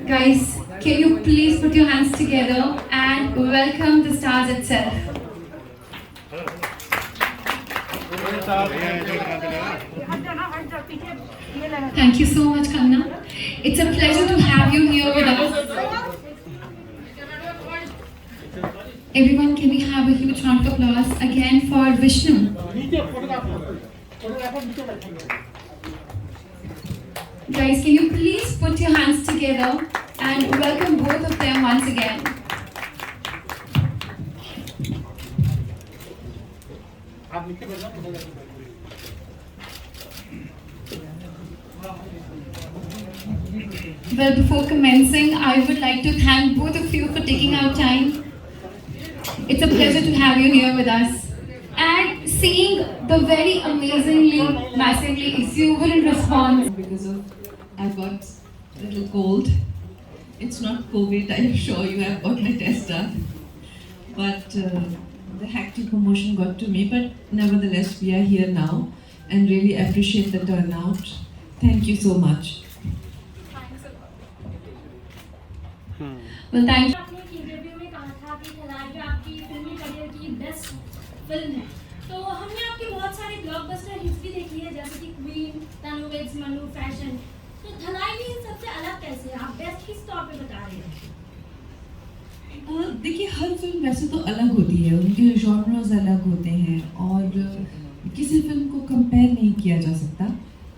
Guys, can you please put your hands together and welcome the stars itself. Thank you so much, Kangana. It's a pleasure to have you here with us. Everyone, can we have a huge round of applause again for Vishnu? Guys, can you please put your hands together and welcome both of them once again. Well, before commencing, I would like to thank both of you for taking out time. It's a pleasure to have you here with us and seeing the very amazingly, massively exuberant response. Because of I've got a little cold. It's not COVID, I assure you. I've got my test done. But the hectic promotion got to me. But nevertheless, we are here now and really appreciate the turnout. Thank you so much. Well, thank you. आपने एक interview में कहा था कि थलाइवी आपकी फिल्मी career की best film है। तो हमने आपकी बहुत सारी ब्लॉकबस्टर हिट्स भी देखी है, जैसे कि क्वीन, तनुवेज, मनु, फैशन। तो थलाइवी इन सबसे अलग कैसे है? आप बेस्ट किस तौर पे बता रहे हैं? देखिए, हर फिल्म वैसे तो अलग होती है, उनके जॉनर्स अलग होते हैं और किसी फिल्म को कंपेयर नहीं किया जा सकता,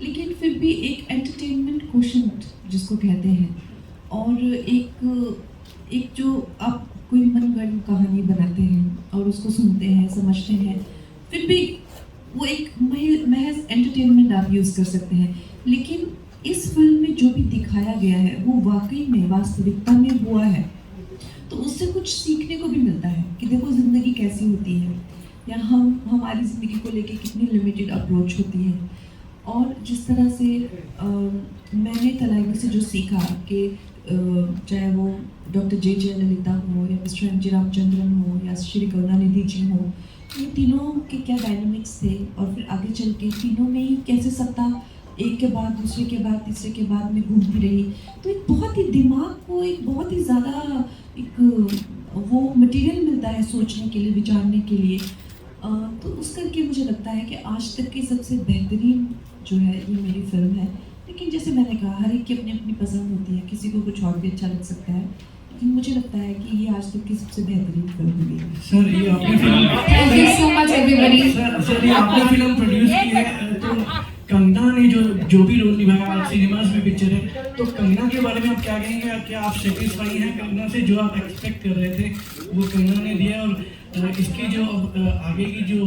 लेकिन फिर भी एक एंटरटेनमेंट कोशेंट जिसको कहते हैं और एक जो आप कोई मनगढ़ंत कहानी बनाते हैं और उसको सुनते हैं, समझते हैं, फिर भी वो एक महज एंटरटेनमेंट आप यूज़ कर सकते हैं। लेकिन इस फिल्म में जो भी दिखाया गया है वो वाकई में वास्तविकता में हुआ है, तो उससे कुछ सीखने को भी मिलता है कि देखो ज़िंदगी कैसी होती है या हमारी ज़िंदगी को लेके कितनी लिमिटेड अप्रोच होती है। और जिस तरह से मैंने थलाइवी से जो सीखा कि चाहे वो डॉक्टर जे ललिता हो या मिस्टर एम जी रामचंद्रन हो या श्री करुणानिधि जी हो, ये तीनों के क्या डायनामिक्स थे और फिर आगे चल के तीनों में ही कैसे सत्ता एक के बाद दूसरे के बाद तीसरे के बाद में घूमती रही। तो एक बहुत ही दिमाग को एक बहुत ही ज़्यादा एक वो मटेरियल मिलता है सोचने के लिए, विचारने के लिए। तो उस करके मुझे लगता है कि आज तक की सबसे बेहतरीन जो है ये मेरी फिल्म है। लेकिन जैसे मैंने कहा, हर एक की अपनी अपनी पसंद होती है, किसी को कुछ और भी अच्छा लग सकता है, लेकिन मुझे लगता है कि ये आज तक की सबसे बेहतरीन फिल्म हुई है। सर, ये आपने film Thank you so much, everybody. Sir ये आपने फिल्म प्रोड्यूस की है, तो कंगना ने जो भी रोल निभाया आप सिनेमास में पिक्चर है, तो कंगना के बारे में आप क्या कहेंगे? क्या आप सेटिस्फाई हैं कंगना से? जो आप एक्सपेक्ट कर रहे थे वो कंगना ने दिया, और इसकी जो आगे की जो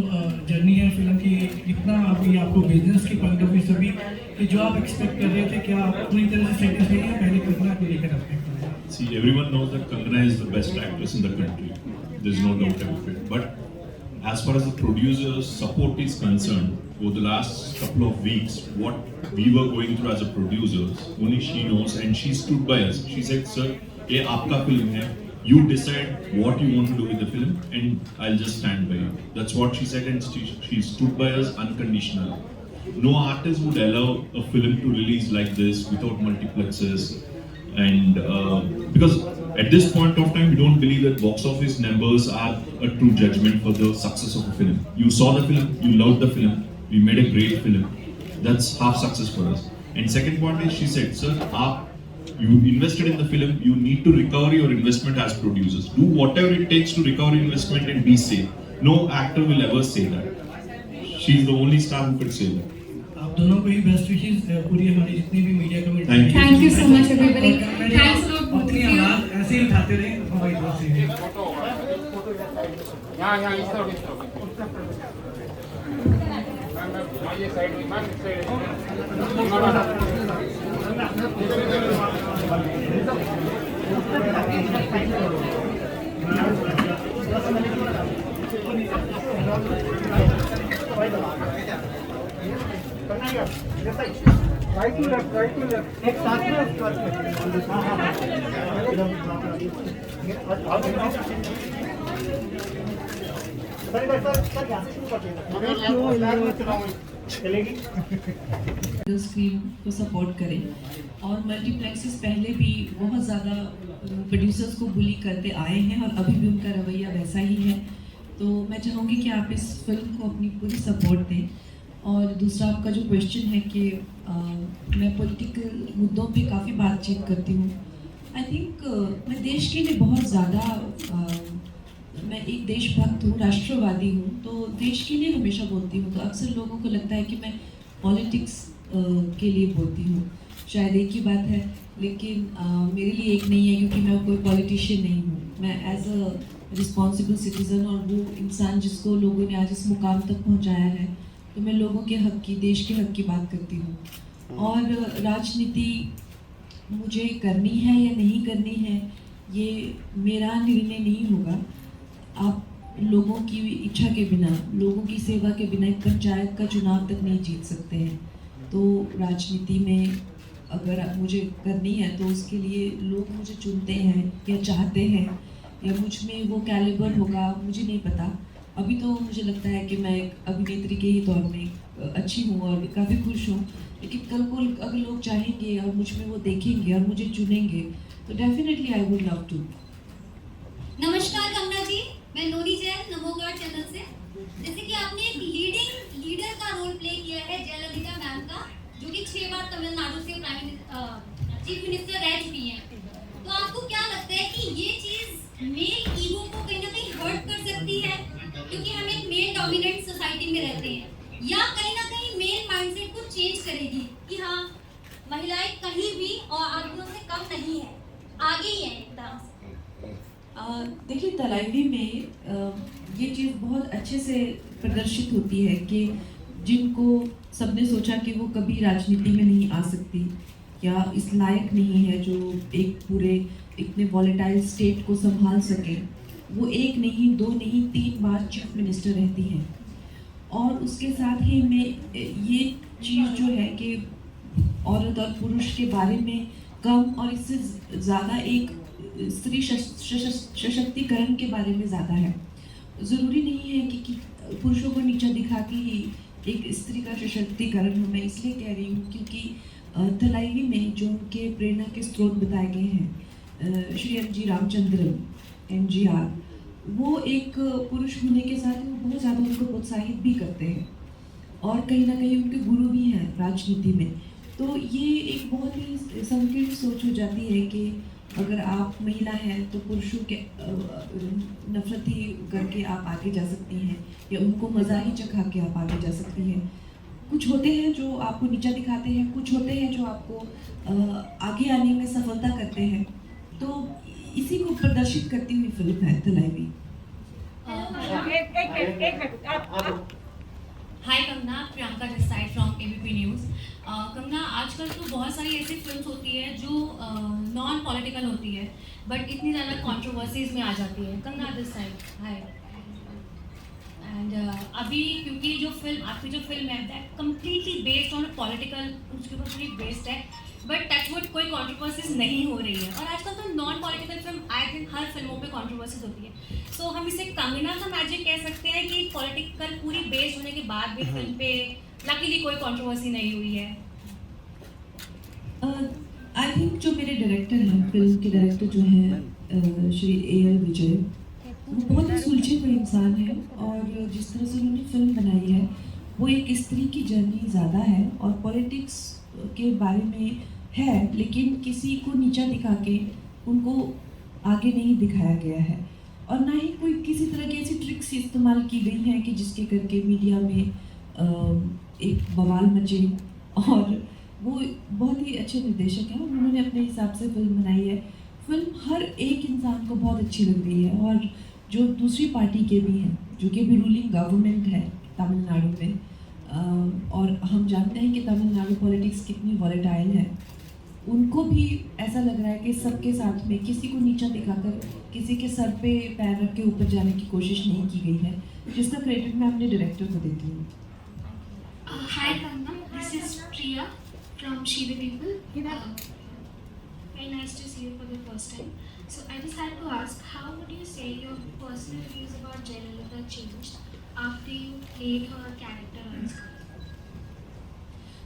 जर्नी है फिल्म की, कितना अभी आपको बिजनेस के पॉइंट ऑफ व्यू से भी कि जो आप एक्सपेक्ट कर रहे थे, क्या आप पूरी तरह से सेटिस्फाई हैं? पहले कंगना को लेकर आप See, everyone knows that Kangana is the best actress in the country. There's no doubt about it. But as far as the producer's support is concerned, over the last couple of weeks, what we were going through as a producers, only she knows, and she stood by us. She said, "Sir, ये आपका film है. You decide what you want to do with the film, and I'll just stand by you." That's what she said, and she stood by us unconditionally. No artist would allow a film to release like this without multiplexes. And because at this point of time, we don't believe that box office numbers are a true judgment for the success of a film. You saw the film, you loved the film, we made a great film. That's half success for us. And second point is, she said, "Sir, you invested in the film, you need to recover your investment as producers. Do whatever it takes to recover investment and be safe." No actor will ever say that. She's the only star who could say that. आप दोनों को ही best wishes, पूरी हमारी जितनी भी media committee. Thank you so much, everybody. Thanks a lot, both अपनी of you. आवाज ऐसे ही उठाते रहे हमारी तरफ से। यहाँ इस तरफ ये साइड में मैम, इस side right to left, right to left, एक साथ में चलेगी। स्क्रीन को सपोर्ट करें और मल्टीप्लेक्सेस पहले भी बहुत ज़्यादा प्रोड्यूसर्स को बुली करते आए हैं और अभी भी उनका रवैया वैसा ही है। तो मैं चाहूँगी कि आप इस फिल्म को अपनी पूरी सपोर्ट दें। और दूसरा आपका जो क्वेश्चन है कि मैं पॉलिटिकल मुद्दों पे काफ़ी बातचीत करती हूँ। आई थिंक मैं देश के लिए बहुत ज़्यादा मैं एक देशभक्त हूँ, राष्ट्रवादी हूँ, तो देश के लिए हमेशा बोलती हूँ। तो अक्सर लोगों को लगता है कि मैं पॉलिटिक्स के लिए बोलती हूँ, शायद एक ही बात है, लेकिन मेरे लिए एक नहीं है क्योंकि मैं कोई पॉलिटिशियन नहीं हूँ। मैं एज अ रिस्पॉन्सिबल सिटीज़न और वो इंसान जिसको लोगों ने आज इस मुकाम तक पहुँचाया है, तो मैं लोगों के हक की, देश के हक की बात करती हूँ। और राजनीति मुझे करनी है या नहीं करनी है, ये मेरा निर्णय नहीं होगा। आप लोगों की इच्छा के बिना, लोगों की सेवा के बिना एक पंचायत का चुनाव तक नहीं जीत सकते हैं। तो राजनीति में अगर मुझे करनी है तो उसके लिए लोग मुझे चुनते हैं या चाहते हैं या मुझ में वो कैलिबर होगा, मुझे नहीं पता। अभी तो मुझे लगता है कि मैं एक अभिनेत्री के ही तौर में अच्छी हूँ और काफ़ी खुश हूँ, लेकिन कल को अगर लोग चाहेंगे और मुझ में वो देखेंगे और मुझे चुनेंगे तो definitely I would love to. नमस्कार कंगना जी, मैं नोनी जैन नमोगढ़ चैनल से। जैसे कि आपने एक लीडर का रोल प्ले किया है जयललिता मैम का, जो कि 6 बार तमिलनाडु से चीफ मिनिस्टर रह चुकी हैं। तो आपको क्या लगता है कि ये चीज मेल ईगो को कहीं ना कहीं हर्ट कर सकती है, क्योंकि हम एक मेल डोमिनेंट सोसाइटी में रहते हैं, या कहीं ना कहीं मेल माइंडसेट को चेंज करेगी कि हाँ महिलाएं कहीं भी और आदमियों से कम नहीं है, आगे ही है एक तरह से? देखिए, तलाइवी में ये चीज़ बहुत अच्छे से प्रदर्शित होती है कि जिनको सबने सोचा कि वो कभी राजनीति में नहीं आ सकती या इस लायक नहीं है जो एक पूरे इतने वॉलेटाइल स्टेट को संभाल सके, वो 1 नहीं 2 नहीं 3 बार चीफ मिनिस्टर रहती हैं। और उसके साथ ही में ये चीज़ जो है कि औरत और पुरुष के बारे में कम और इससे ज़्यादा एक स्त्री सशक्तिकरण के बारे में ज़्यादा है। ज़रूरी नहीं है कि पुरुषों को नीचा दिखा के ही एक स्त्री का सशक्तिकरण हो। मैं इसलिए कह रही हूँ क्योंकि थलाइवी में जो उनके प्रेरणा के स्रोत बताए गए हैं, श्री MG रामचंद्रन MGR, वो एक पुरुष होने के साथ वो बहुत ज़्यादा उनको प्रोत्साहित भी करते हैं और कहीं ना कहीं उनके गुरु भी हैं राजनीति में। तो ये एक बहुत ही संकीर्ण सोच हो जाती है कि अगर आप महिला हैं तो पुरुषों के नफरत ही करके आप आगे जा सकती हैं या उनको मज़ा ही चखा के आप आगे जा सकती हैं। कुछ होते हैं जो आपको नीचा दिखाते हैं, कुछ होते हैं जो आपको आगे आने में सफलता करते हैं। तो इसी को प्रदर्शित करती हुई फिल्म है Thalaivi. Hi Kangana, Priyanka this side from ABP news. Kangana, आजकल तो बहुत सारी ऐसी फिल्म्स होती है जो नॉन पॉलिटिकल होती है बट इतनी ज़्यादा कंट्रोवर्सीज में आ जाती है। Kangana this side, hi. And अभी क्योंकि जो फिल्म आपकी जो फिल्म है that completely based on political, उसके ऊपर पूरी बेस्ड है, बट टचवुड कोई कंट्रोवर्सीज नहीं हो रही है। और आजकल तो non political film I think हर फिल्मों पे कंट्रोवर्सीज होती है। सो हम इसे कंगना का मैजिक कह सकते हैं कि पॉलिटिकल पूरी बेस्ड होने के बाद भी फिल्म पे लकीली कोई कंट्रोवर्सी नहीं हुई है। आई थिंक जो मेरे डायरेक्टर हैं, फिल्म के डायरेक्टर जो हैं श्री AL विजय, वो बहुत ही सुलझे हुए इंसान हैं और जिस तरह से उन्होंने फिल्म बनाई है वो एक स्त्री की जर्नी ज़्यादा है और पॉलिटिक्स के बारे में है, लेकिन किसी को नीचा दिखा के उनको आगे नहीं दिखाया गया है और ना ही कोई किसी तरह की ऐसी ट्रिक्स इस्तेमाल की गई हैं कि जिसके करके मीडिया में एक बवाल मचे। और वो बहुत ही अच्छे निर्देशक हैं, उन्होंने अपने हिसाब से फिल्म बनाई है। फिल्म हर एक इंसान को बहुत अच्छी लग रही है और जो दूसरी पार्टी के भी हैं, जो कि भी रूलिंग गवर्नमेंट है तमिलनाडु में, और हम जानते हैं कि तमिलनाडु पॉलिटिक्स कितनी वॉलेटाइल है, उनको भी ऐसा लग रहा है कि सबके साथ में किसी को नीचा दिखाकर किसी के सर पे पैर रख के ऊपर जाने की कोशिश नहीं की गई है, जिसका क्रेडिट मैं अपने डायरेक्टर को देती हूँ। Hi Kangana, this is Priya from She the People. Very nice to see you for the first time. So I just had to ask, how would you say your personal views about Jayalalitha changed after you played her character on screen?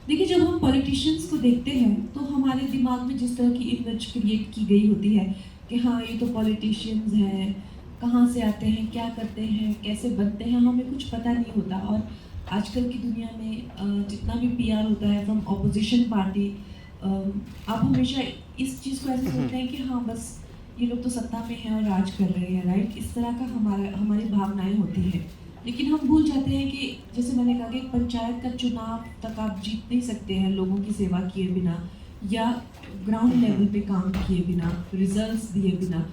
देखिए, जब हम politicians को देखते हैं तो हमारे दिमाग में जिस तरह की इमेज क्रिएट की गई होती है कि हाँ, ये तो पॉलिटिशियंस हैं, कहाँ से आते हैं, क्या करते हैं, कैसे बनते हैं, हमें कुछ पता नहीं होता। और आजकल की दुनिया में जितना भी पीआर होता है फ्रॉम ऑपोजिशन पार्टी, आप हमेशा इस चीज़ को ऐसे सोचते हैं कि हाँ, बस ये लोग तो सत्ता में हैं और राज कर रहे हैं, राइट? इस तरह का हमारी भावनाएं होती हैं। लेकिन हम भूल जाते हैं कि जैसे मैंने कहा कि एक पंचायत का चुनाव तक आप जीत नहीं सकते हैं लोगों की सेवा किए बिना या ग्राउंड लेवल पे काम किए बिना, रिजल्ट्स दिए बिना।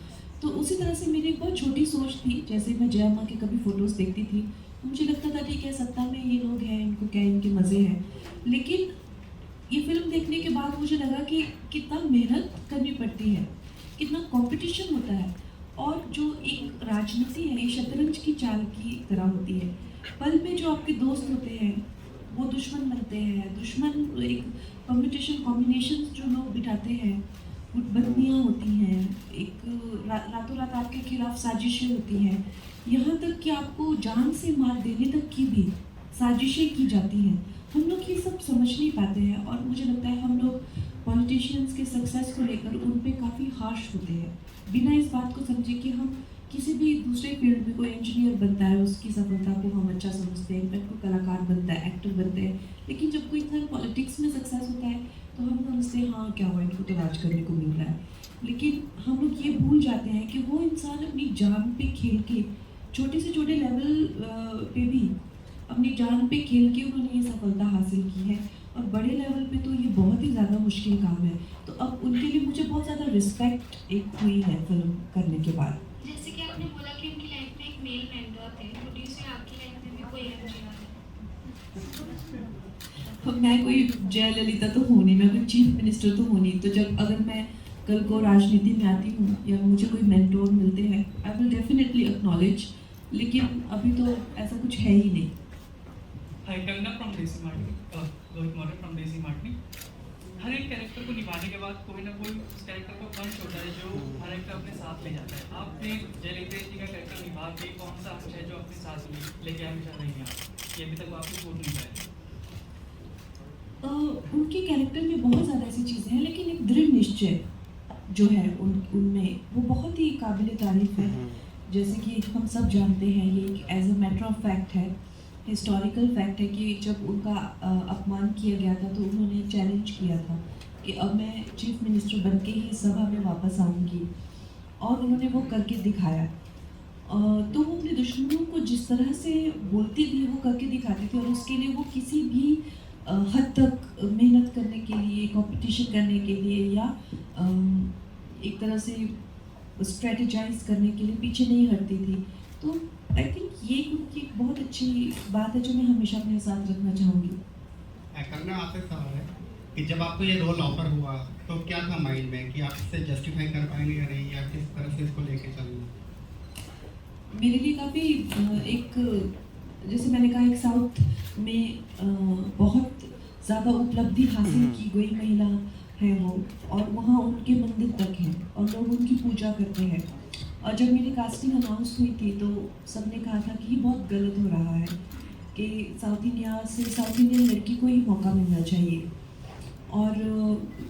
तो उसी तरह से मेरी एक बहुत छोटी सोच थी। जैसे मैं जया माँ के कभी फ़ोटोज़ देखती थी तो मुझे लगता था ठीक है, सत्ता में ये लोग हैं, इनको क्या इनके मज़े हैं। लेकिन ये फिल्म देखने के बाद मुझे लगा कि कितना मेहनत करनी पड़ती है, कितना कंपटीशन होता है, और जो एक राजनीति है ये शतरंज की चाल की तरह होती है। पल में जो आपके दोस्त होते हैं वो दुश्मन बनते हैं। दुश्मन एक कॉम्बिनेशन जो लोग बिठाते हैं, गुटबंदियाँ होती हैं, एक रातों रात आपके खिलाफ साजिशें होती हैं, यहाँ तक कि आपको जान से मार देने तक की भी साजिशें की जाती हैं। हम लोग ये सब समझ नहीं पाते हैं और मुझे लगता है हम लोग पॉलिटिशियंस के सक्सेस को लेकर उन पे काफ़ी हार्श होते हैं, बिना इस बात को समझे कि हम किसी भी दूसरे फील्ड में कोई इंजीनियर बनता है, उसकी सफलता को हम अच्छा समझते हैं, इनफैक्ट कोई कलाकार बनता है, एक्टर बनते हैं। लेकिन जब कोई इतना पॉलिटिक्स में सक्सेस होता है तो हम समझते हैं हाँ, क्या हुआ, इनको तो राज करने को मिल रहा है। लेकिन हम लोग ये भूल जाते हैं कि वो इंसान अपनी जान पे खेल के, छोटे से छोटे लेवल पे भी अपनी जान पे खेल के उन्होंने ये सफलता हासिल की है, और बड़े लेवल पे तो ये बहुत ही ज़्यादा मुश्किल काम है। तो अब उनके लिए मुझे बहुत ज़्यादा रिस्पेक्ट एक हुई है फिल्म करने के बाद। जैसे कि आपने बोला कि उनकी लाइफ में एक मेल मेंटर थे, प्रोड्यूसर आपकी लाइफ में भी कोई एमजीआर है? मैं कोई जयललिता तो हूँ नहीं, मैं कोई चीफ मिनिस्टर तो हूँ नहीं। तो जब अगर मैं कल को राजनीति में आती हूँ या मुझे कोई मेंटोर मिलते हैं, आई विल डेफिनेटली एक्नॉलेज, लेकिन अभी तो ऐसा कुछ है ही नहीं। Hi, Kangana from Desi Martini, Rohit Moore from Desi Martini. हर एक कैरेक्टर को निभाने के बाद कोई ना कोई उस कैरेक्टर का पंच होता है जो हर एक अपने साथ ले जाता है। आपने जयललिता जी का कैरेक्टर निभा के कौन सा अंश है जो अपने साथ लेके हमेशा रहेंगे आप, ये अभी तक वापस छूट नहीं पाए? उनके कैरेक्टर में बहुत ज़्यादा ऐसी चीज़ें हैं, लेकिन एक दृढ़ निश्चय जो है उनमें वो बहुत ही काबिल तारीफ है। जैसे कि हम सब जानते हैं, ये एक as a matter of fact है, हिस्टोरिकल फैक्ट है कि जब उनका अपमान किया गया था तो उन्होंने चैलेंज किया था कि अब मैं चीफ मिनिस्टर बन के ही सभा में वापस आऊँगी, और उन्होंने वो करके दिखाया। तो वो अपने दुश्मनों को जिस तरह से बोलती थी वो करके दिखाती थी, और उसके लिए वो किसी भी हद तक मेहनत करने के लिए, कंपटीशन करने के लिए या एक तरह से स्ट्रेटेजाइज करने के लिए पीछे नहीं हटती थी। तो आई थिंक ये उनकी बहुत अच्छी बात है जो मैं हमेशा अपने साथ रखना चाहूँगी। करना आपसे सवाल है कि जब आपको ये रोल ऑफर हुआ तो क्या था माइंड में कि आप इससे जस्टिफाई कर पाएंगे या नहीं, या किस तरह से इसको लेके चलेंगे? मेरे लिए काफ़ी एक, जैसे मैंने कहा, एक साउथ में बहुत ज़्यादा उपलब्धि हासिल की गई महिला है वो, और वहाँ उनके मंदिर तक हैं और लोग उनकी पूजा करते हैं। और जब मेरी कास्टिंग अनाउंस हुई थी तो सबने कहा था कि ये बहुत गलत हो रहा है कि साउथ इंडियन लड़की को ही मौका मिलना चाहिए। और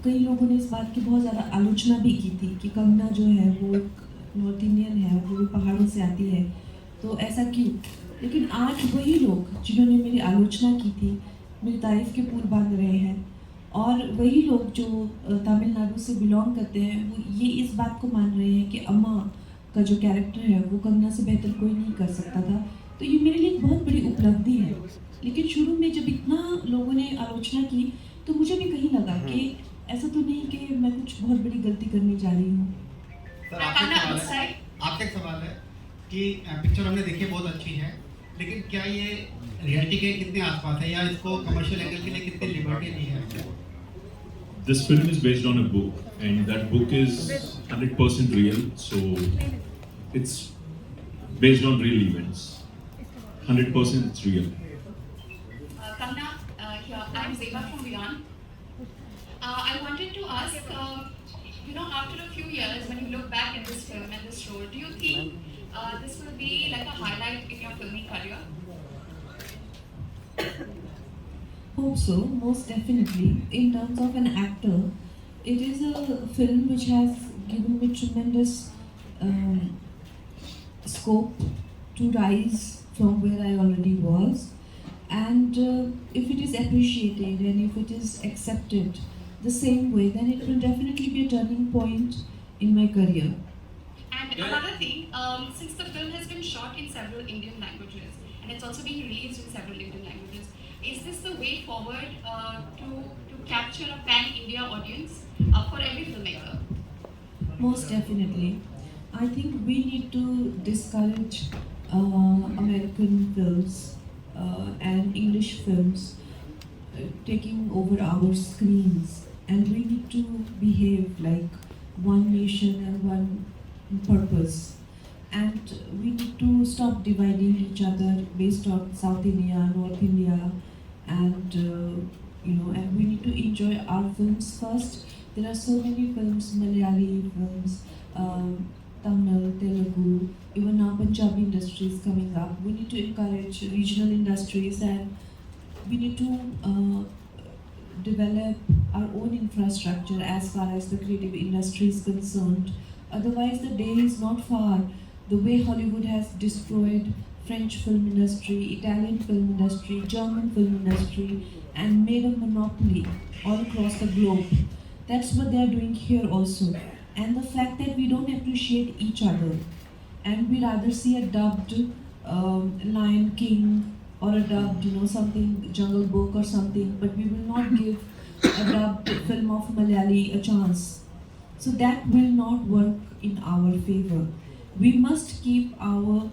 कई लोगों ने इस बात की बहुत ज़्यादा आलोचना भी की थी कि कंगना जो है वो नॉर्थ इंडियन है, वो भी पहाड़ों से आती है, तो ऐसा क्यों। लेकिन आज वही लोग जिन्होंने मेरी आलोचना की थी मेरी तारीफ़ के पुल बांध रहे हैं, और वही लोग जो तमिलनाडु से बिलोंग करते हैं वो ये इस बात को मान रहे हैं कि अम्मा का जो कैरेक्टर है वो कंगना से बेहतर कोई नहीं कर सकता था। तो ये मेरे लिए एक बहुत बड़ी उपलब्धि है। लेकिन शुरू में जब इतना लोगों ने आलोचना की तो मुझे भी कहीं लगा कि ऐसा तो नहीं कि मैं कुछ बहुत बड़ी गलती करने जा रही हूँ। सर आपसे एक सवाल है कि पिक्चर हमने देखी बहुत अच्छी है, लेकिन क्या ये रियलिटी के कितने आसपास है या इसको कमर्शियल एंगल के लिए कितनी लिबर्टी दी है? This film is based on a book, and that book is 100% real. So it's based on real events. 100% it's real. Kangana, here I'm Zeba from Beyond. I wanted to ask, after a few years, when you look back at this film and this role, do you think this will be like a highlight in your filming career? Hope so, most definitely. In terms of an actor, it is a film which has given me tremendous um, scope to rise from where I already was. And if it is appreciated and if it is accepted the same way, then it will definitely be a turning point in my career. And another thing, since the film has been shot in several Indian languages and it's also being released in several Indian languages, is this the way forward to capture a pan-India audience for every filmmaker? Most definitely. I think we need to discourage American films and English films taking over our screens, and we need to behave like one nation and one purpose. And we need to stop dividing each other based on South India, North India, and and we need to enjoy our films first. There are so many films, Malayali films, Tamil, Telugu, even now Punjabi industries coming up. We need to encourage regional industries, and we need to develop our own infrastructure as far as the creative industry is concerned. Otherwise, the day is not far. The way Hollywood has destroyed French film industry, Italian film industry, German film industry, and made a monopoly all across the globe. That's what they are doing here also. And the fact that we don't appreciate each other, and we rather see a dubbed Lion King or a dubbed, something Jungle Book or something, but we will not give a dubbed film of Malayali a chance. So that will not work in our favor. We must keep our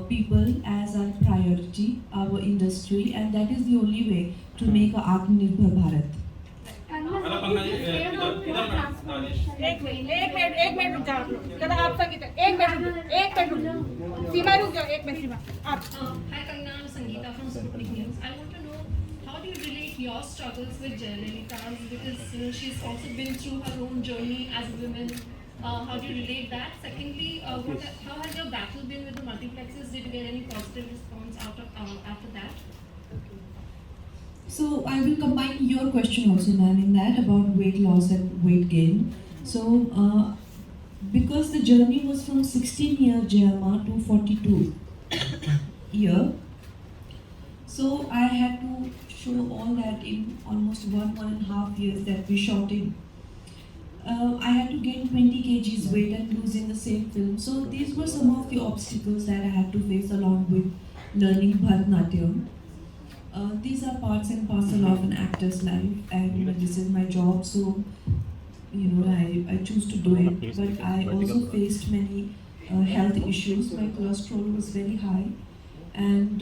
people as our priority, our industry, and that is the only way to make a Atmanirbhar Bharat. एक minute रुक जाओ आप लोग जरा आप संगीता एक minute रुक सीमा रुक जाओ एक मिनट सीमा आप Hi Kangana, I'm Sangeeta from Sputnik News. I want to know, how do you relate your struggles with Jayalalitha's, because she's also been through her own journey as a woman. How do you relate that? Secondly, how has your battle been with the multiplexes? Did you get any positive response after that? So I will combine your question also, ma'am, in that about weight loss and weight gain. So because the journey was from 16-year Jayama to 42 year, so I had to show all that in almost 1.5 years that we shot in. I had to gain 20 kgs weight and lose in the same film. So these were some of the obstacles that I had to face along with learning Bharatanatyam. These are parts and parcel of an actor's life, and this is my job, so I choose to do it. But I also faced many health issues. My cholesterol was very high, and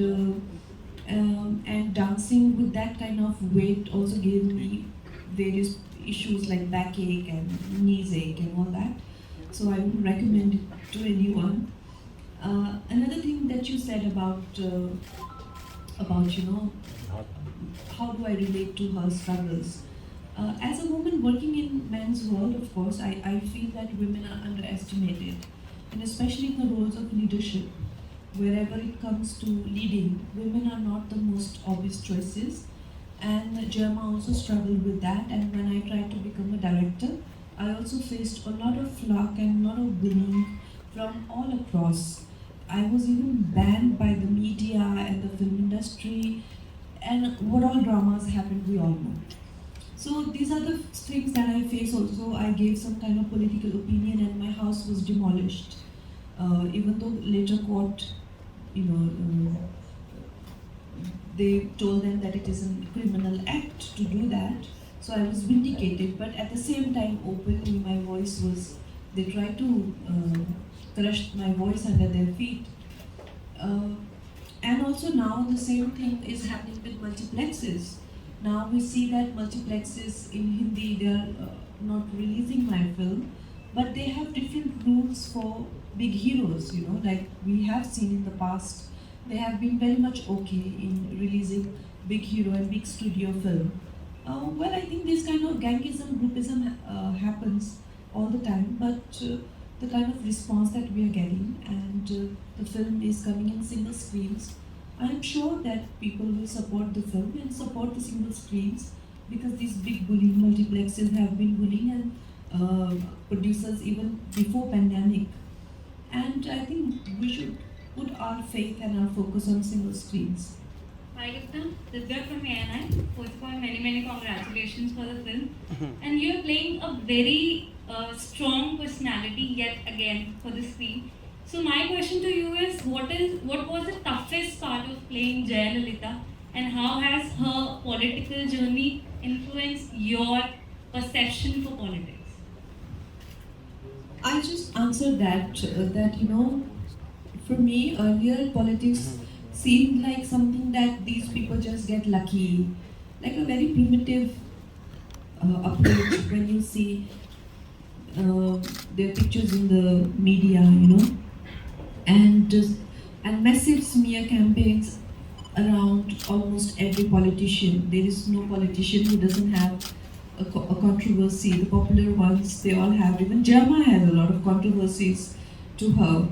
dancing with that kind of weight also gave me various issues like backache and knees ache and all that. So I would recommend it to anyone. Another thing that you said about how do I relate to her struggles. As a woman working in men's world, of course, I feel that women are underestimated, and especially in the roles of leadership. Wherever it comes to leading, women are not the most obvious choices, and Jayama also struggled with that. And when I tried to become a director, I also faced a lot of flack and a lot of bullying from all across. I was even banned by the media and the film industry, and what all dramas happened, we all know. So these are the things that I face also. I gave some kind of political opinion and my house was demolished. Even though later court, they told them that it is a criminal act to do that. So I was vindicated, but at the same time openly my voice was, they tried to crush my voice under their feet. And also now the same thing is happening with multiplexes. Now we see that multiplexes in Hindi, they are not releasing my film, but they have different rules for big heroes, like we have seen in the past. They have been very much okay in releasing big hero and big studio film. Well, I think this kind of gangism, groupism happens all the time, but the kind of response that we are getting, and the film is coming in single screens, I am sure that people will support the film and support the single screens, because these big bullying multiplexes have been bullying and producers even before pandemic. And I think we should put our faith and our focus on single screens. Hi Gupta, Divya from ANI. First of all, many congratulations for the film. And you're playing a very strong personality yet again for the screen. So my question to you is, what was the toughest part of playing Jayalalitha, and how has her political journey influenced your perception for politics? I just answered that for me earlier politics seemed like something that these people just get lucky, like a very primitive approach when you see their pictures in the media, and massive smear campaigns around almost every politician. There is no politician who doesn't have a controversy. The popular ones, they all have. Even Jama has a lot of controversies to her.